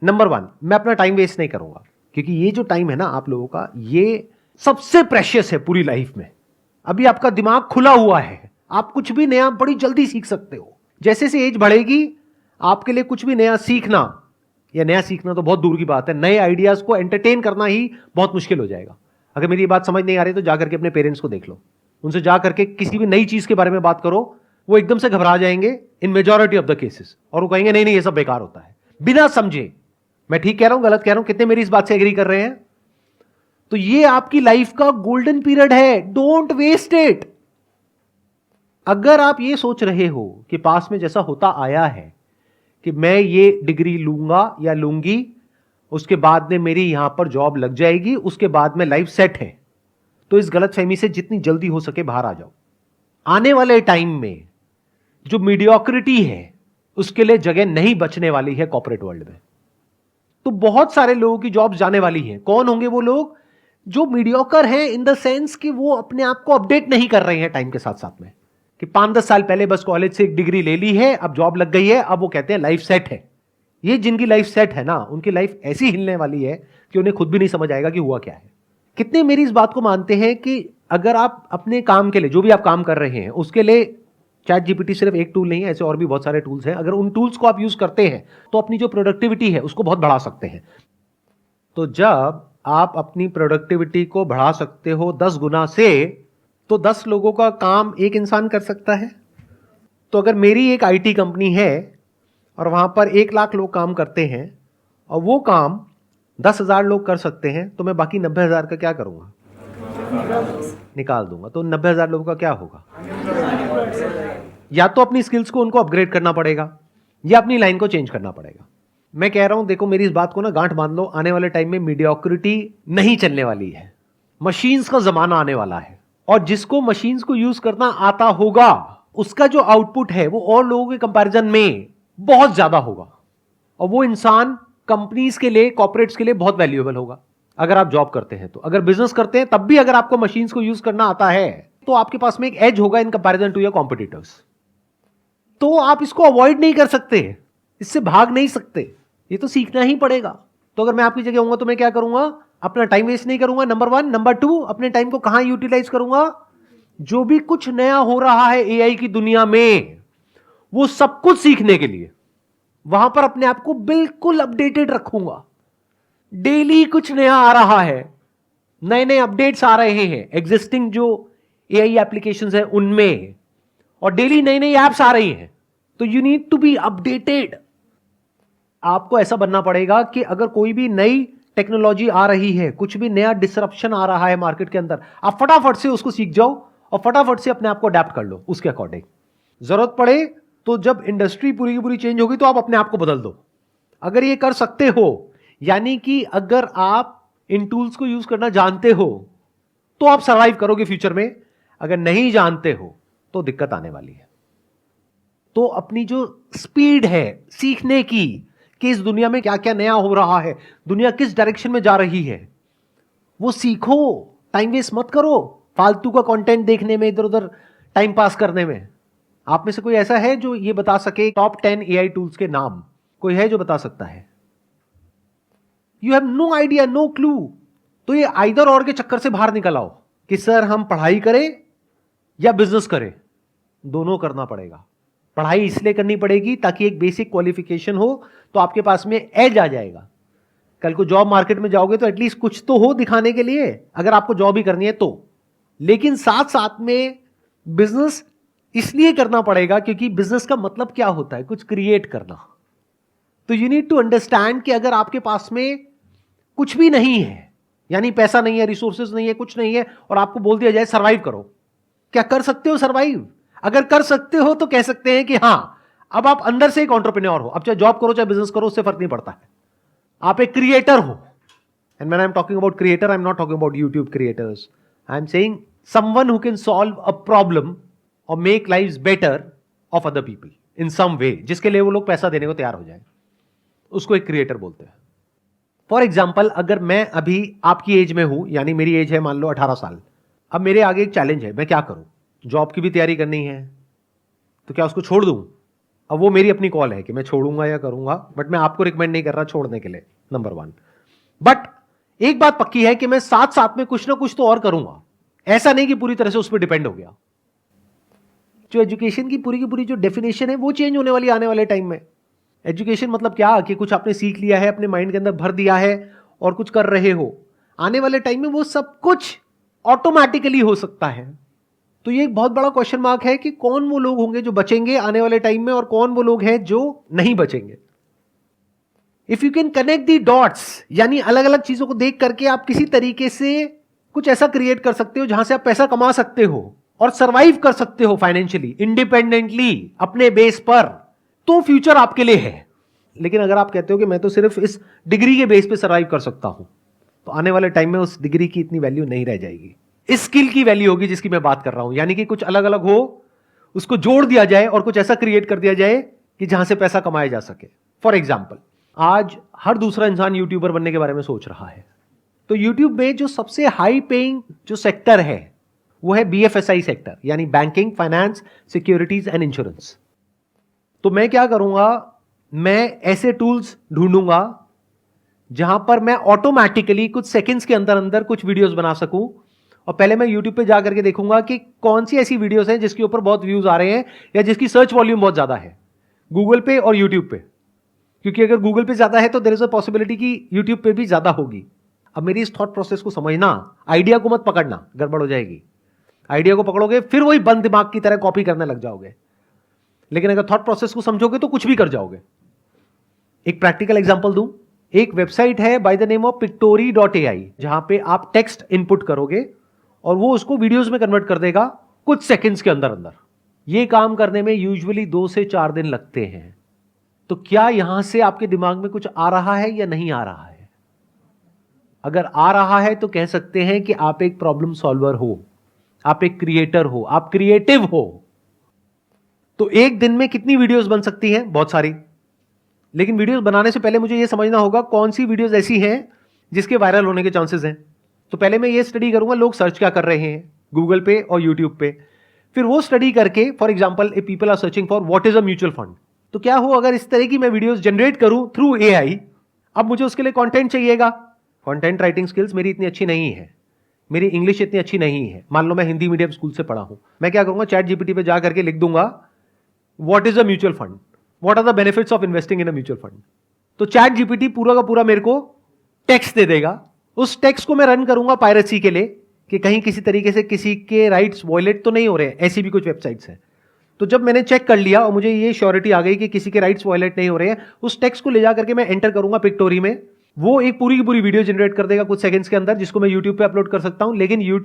Number 1, मैं अपना time waste नहीं करूंगा, क्योंकि ये जो टाइम है ना आप लोगों का, ये सबसे प्रेशियस है पूरी लाइफ में। अभी आपका दिमाग खुला हुआ है, आप कुछ भी नया बड़ी जल्दी सीख सकते हो। जैसे से एज बढ़ेगी आपके लिए कुछ भी नया सीखना, या नया सीखना तो बहुत दूर की बात है, नए आइडियाज को एंटरटेन करना ही बहुत मुश्किल हो जाएगा। अगर मेरी बात समझ नहीं आ रही तो जाकर के अपने पेरेंट्स को देख लो, उनसे जाकर के किसी भी नई चीज के बारे में बात करो, वो एकदम से घबरा जाएंगे इन मेजॉरिटी ऑफ द केसेस, और वो कहेंगे नहीं नहीं ये सब बेकार होता है, बिना समझे। मैं ठीक कह रहा हूं गलत कह रहा हूं? कितने मेरी इस बात से एग्री कर रहे हैं? तो ये आपकी लाइफ का गोल्डन पीरियड है, डोंट वेस्ट इट। अगर आप ये सोच रहे हो कि पास में जैसा होता आया है कि मैं ये डिग्री लूंगा या लूंगी, उसके बाद में मेरी यहां पर जॉब लग जाएगी, उसके बाद में लाइफ सेट है, तो इस गलतफहमी से जितनी जल्दी हो सके बाहर आ जाओ। आने वाले टाइम में जो मीडियोक्रिटी है उसके लिए जगह नहीं बचने वाली है कॉर्पोरेट वर्ल्ड में। तो बहुत सारे लोगों की जॉब जाने वाली है। कौन होंगे वो लोग? जो मीडियोकर हैं इन द सेंस कि वो अपने आप को अपडेट नहीं कर रहे हैं टाइम के साथ साथ में, कि 5-10 साल पहले बस कॉलेज से एक डिग्री ले ली है, अब जॉब लग गई है, अब वो कहते हैं लाइफ सेट है। ये जिनकी लाइफ सेट है ना, उनकी लाइफ ऐसी हिलने वाली है कि उन्हें खुद भी नहीं समझ आएगा कि हुआ क्या है। कितने मेरी इस बात को मानते हैं कि अगर आप अपने काम के लिए, जो भी आप काम कर रहे हैं उसके लिए, चैट जीपीटी सिर्फ एक टूल नहीं है, ऐसे और भी बहुत सारे टूल्स हैं, अगर उन टूल्स को आप यूज करते हैं तो अपनी जो प्रोडक्टिविटी है उसको बहुत बढ़ा सकते हैं। तो जब आप अपनी प्रोडक्टिविटी को बढ़ा सकते हो 10 गुना से, तो 10 लोगों का काम एक इंसान कर सकता है। तो अगर मेरी एक आईटी कंपनी है और वहां पर 1 लाख लोग काम करते हैं और वो काम 10,000 लोग कर सकते हैं, तो मैं बाकी 90,000 का क्या करूंगा? निकाल दूंगा। तो 90,000 लोगों का क्या होगा? या तो अपनी स्किल्स को उनको अपग्रेड करना पड़ेगा या अपनी लाइन को चेंज करना पड़ेगा। मैं कह रहा हूं, देखो मेरी इस बात को ना गांठ बांध लो, आने वाले टाइम में मीडियोक्रिटी नहीं चलने वाली है, मशीन्स का जमाना आने वाला है, और जिसको मशीन्स को यूज करना आता होगा उसका जो आउटपुट है वो और लोगों के कंपैरिजन में बहुत ज्यादा होगा, और वो इंसान कंपनीज के लिए, कॉर्पोरेट्स के लिए बहुत वैल्यूएबल होगा। अगर आप जॉब करते हैं तो, अगर बिजनेस करते हैं तब भी अगर आपको मशीन्स को यूज करना आता है तो आपके पास में एक एज होगा in comparison to your competitors. तो आप इसको अवॉइड नहीं कर सकते, इससे भाग नहीं सकते, ये तो सीखना ही पड़ेगा। तो अगर मैं आपकी जगह होऊंगा तो मैं क्या करूंगा? अपना टाइम वेस्ट नहीं करूंगा, नंबर 1। नंबर 2, अपने टाइम को कहां यूटिलाइज करूंगा? जो भी कुछ नया हो रहा है एआई की दुनिया में, वो सब कुछ सीखने के लिए वहां पर अपने आप को बिल्कुल अपडेटेड रखूंगा। डेली कुछ नया आ रहा है, नए नए अपडेट्स आ रहे हैं एग्जिस्टिंग जो एआई एप्लीकेशंस है उनमें, और डेली नई नई एप्स आ रही हैं, तो you need to be updated. आपको ऐसा बनना पड़ेगा कि अगर कोई भी नई टेक्नोलॉजी आ रही है, कुछ भी नया डिसरप्शन आ रहा है मार्केट के अंदर, आप फटाफट से उसको सीख जाओ और फटाफट से अपने आप को अडेप्ट कर लो उसके अकॉर्डिंग। जरूरत पड़े तो जब इंडस्ट्री पूरी की पूरी चेंज होगी तो आप अपने आप को बदल दो। अगर ये कर सकते हो, यानी कि अगर आप इन टूल्स को यूज करना जानते हो तो आप सर्वाइव करोगे फ्यूचर में, अगर नहीं जानते हो तो दिक्कत आने वाली है। तो अपनी जो स्पीड है सीखने की, कि इस दुनिया में क्या क्या नया हो रहा है, दुनिया किस डायरेक्शन में जा रही है, वो सीखो। टाइम वेस्ट मत करो फालतू का कंटेंट देखने में, इधर उधर टाइम पास करने में। आप में से कोई ऐसा है जो ये बता सके टॉप 10 एआई टूल्स के नाम? कोई है जो बता सकता है? You have no idea, no clue. तो ये आइदर और के चक्कर से बाहर निकल आओ कि सर हम पढ़ाई करें या बिजनेस करें। दोनों करना पड़ेगा। पढ़ाई इसलिए करनी पड़ेगी ताकि एक बेसिक क्वालिफिकेशन हो, तो आपके पास में एज आ जाएगा। कल को जॉब मार्केट में जाओगे तो एटलीस्ट कुछ तो हो दिखाने के लिए, अगर आपको जॉब ही करनी है तो। लेकिन साथ साथ में बिजनेस इसलिए करना पड़ेगा क्योंकि बिजनेस का मतलब क्या होता है? कुछ क्रिएट करना। तो यू नीड टू अंडरस्टैंड कि अगर आपके पास में कुछ भी नहीं है, यानी पैसा नहीं है, रिसोर्सेज नहीं है, कुछ नहीं है, और आपको बोल दिया जाए सर्वाइव करो, क्या कर सकते हो सर्वाइव? अगर कर सकते हो तो कह सकते हैं कि हां, अब आप अंदर से एक एंटरप्रेन्योर हो। अब चाहे जॉब करो चाहे बिजनेस करो, उससे फर्क नहीं पड़ता है, आप एक क्रिएटर हो। And when I am talking about creator, I am not talking about YouTube creators, I am saying someone who can solve a problem और make lives better of other people in some way, जिसके लिए वो लोग पैसा देने को तैयार हो जाए, उसको एक क्रिएटर बोलते हैं। फॉर एग्जाम्पल, अगर मैं अभी आपकी एज में हूं, यानी मेरी एज है मान लो 18 साल, अब मेरे आगे एक चैलेंज है, मैं क्या करूं? जॉब की भी तैयारी करनी है, तो क्या उसको छोड़ दूं? अब वो मेरी अपनी कॉल है कि मैं छोड़ूंगा या करूंगा, बट मैं आपको रिकमेंड नहीं कर रहा छोड़ने के लिए, नंबर 1। बट एक बात पक्की है कि मैं साथ साथ में कुछ ना कुछ तो और करूंगा, ऐसा नहीं कि पूरी तरह से उस पर डिपेंड हो गया। जो एजुकेशन की पूरी जो डेफिनेशन है वो चेंज होने वाली आने वाले टाइम में। एजुकेशन मतलब क्या कि कुछ आपने सीख लिया है, अपने माइंड के अंदर भर दिया है और कुछ कर रहे हो। आने वाले टाइम में वो सब कुछ ऑटोमेटिकली हो सकता है। तो ये एक बहुत बड़ा क्वेश्चन मार्क है कि कौन वो लोग होंगे जो बचेंगे आने वाले टाइम में और कौन वो लोग हैं जो नहीं बचेंगे। If you can connect the dots, यानी अलग अलग चीजों को देख करके आप किसी तरीके से कुछ ऐसा क्रिएट कर सकते हो जहां से आप पैसा कमा सकते हो और सरवाइव कर सकते हो फाइनेंशियली, इंडिपेंडेंटली, अपने बेस पर, तो फ्यूचर आपके लिए है। लेकिन अगर आप कहते हो कि मैं तो सिर्फ इस डिग्री के बेस पे सरवाइव कर सकता हूं, तो आने वाले टाइम में उस डिग्री की इतनी वैल्यू नहीं रह जाएगी। इस स्किल की वैल्यू होगी जिसकी मैं बात कर रहा हूं, यानी कि कुछ अलग अलग हो, उसको जोड़ दिया जाए और कुछ ऐसा क्रिएट कर दिया जाए कि जहां से पैसा कमाया जा सके। फॉर एग्जाम्पल, आज हर दूसरा इंसान यूट्यूबर बनने के बारे में सोच रहा है। तो यूट्यूब में जो सबसे हाई पेइंग जो सेक्टर है वो है BFSI सेक्टर, यानी banking, finance, securities and insurance. तो मैं क्या करूंगा, मैं ऐसे टूल्स ढूंढूंगा जहां पर मैं ऑटोमेटिकली कुछ सेकंड्स के अंदर अंदर कुछ वीडियोस बना सकूं। और पहले मैं यूट्यूब पे जाकर के देखूंगा कि कौन सी ऐसी वीडियोस हैं जिसके ऊपर बहुत व्यूज आ रहे हैं या जिसकी सर्च वॉल्यूम बहुत ज्यादा है, गूगल पे और यूट्यूब पे। क्योंकि अगर गूगल पे ज्यादा है तो देयर इज अ पॉसिबिलिटी कि यूट्यूब पे भी ज्यादा होगी। अब मेरी इस थॉट प्रोसेस को समझना, आइडिया को मत पकड़ना, गड़बड़ हो जाएगी। आइडिया को पकड़ोगे फिर वही बंद दिमाग की तरह कॉपी करने लग जाओगे। लेकिन अगर थॉट प्रोसेस को समझोगे तो कुछ भी कर जाओगे। एक प्रैक्टिकल एग्जांपल दूं, एक वेबसाइट है by the name of pictory.ai, जहां पे आप टेक्स्ट इनपुट करोगे और वो उसको वीडियोस में कन्वर्ट कर देगा कुछ सेकंड्स के अंदर अंदर। ये काम करने में यूजुअली 2 से 4 दिन लगते हैं। तो क्या यहां से आपके दिमाग में कुछ आ रहा है या नहीं आ रहा है? अगर आ रहा है तो कह सकते हैं कि आप एक प्रॉब्लम सॉल्वर हो, आप एक क्रिएटर हो, आप क्रिएटिव हो। तो एक दिन में कितनी वीडियोस बन सकती हैं? बहुत सारी। लेकिन वीडियोस बनाने से पहले मुझे यह समझना होगा कौन सी वीडियोस ऐसी हैं जिसके वायरल होने के चांसेस हैं। तो पहले मैं ये स्टडी करूंगा लोग सर्च क्या कर रहे हैं गूगल पे और यूट्यूब पे। फिर वो स्टडी करके, for example if people are searching for what is a mutual fund, तो क्या हो अगर इस तरह की मैं वीडियोस जनरेट करूं थ्रू AI। अब मुझे उसके लिए कंटेंट चाहिएगा। कंटेंट राइटिंग स्किल्स मेरी इतनी अच्छी नहीं है, मेरी इंग्लिश इतनी अच्छी नहीं है। मान लो मैं हिंदी मीडियम स्कूल से पढ़ा हूं, मैं क्या करूंगा, चैट GPT पे जा करके लिख दूंगा what is a mutual fund, what are the benefits of investing in a mutual fund. तो चैट GPT पूरा का पूरा मेरे को टेक्स्ट दे देगा। उस टेक्स्ट को मैं रन करूंगा पायरेसी के लिए कि कहीं किसी तरीके से किसी के राइट्स वॉयलेट तो नहीं हो रहे हैं। ऐसी भी कुछ वेबसाइट्स हैं। तो जब मैंने चेक कर लिया और मुझे ये श्योरिटी आ गई कि किसी के राइट्स वॉयलेट नहीं हो रहे हैं, उस टेक्स्ट को ले जा करके मैं एंटर करूंगा पिक्टोरी में। वो एक पूरी की पूरी वीडियो जनरेट कर देगा कुछ सेकंड्स के अंदर, जिसको मैं यूट्यूब पे अपलोड कर सकता हूं। लेकिन यूट्यूब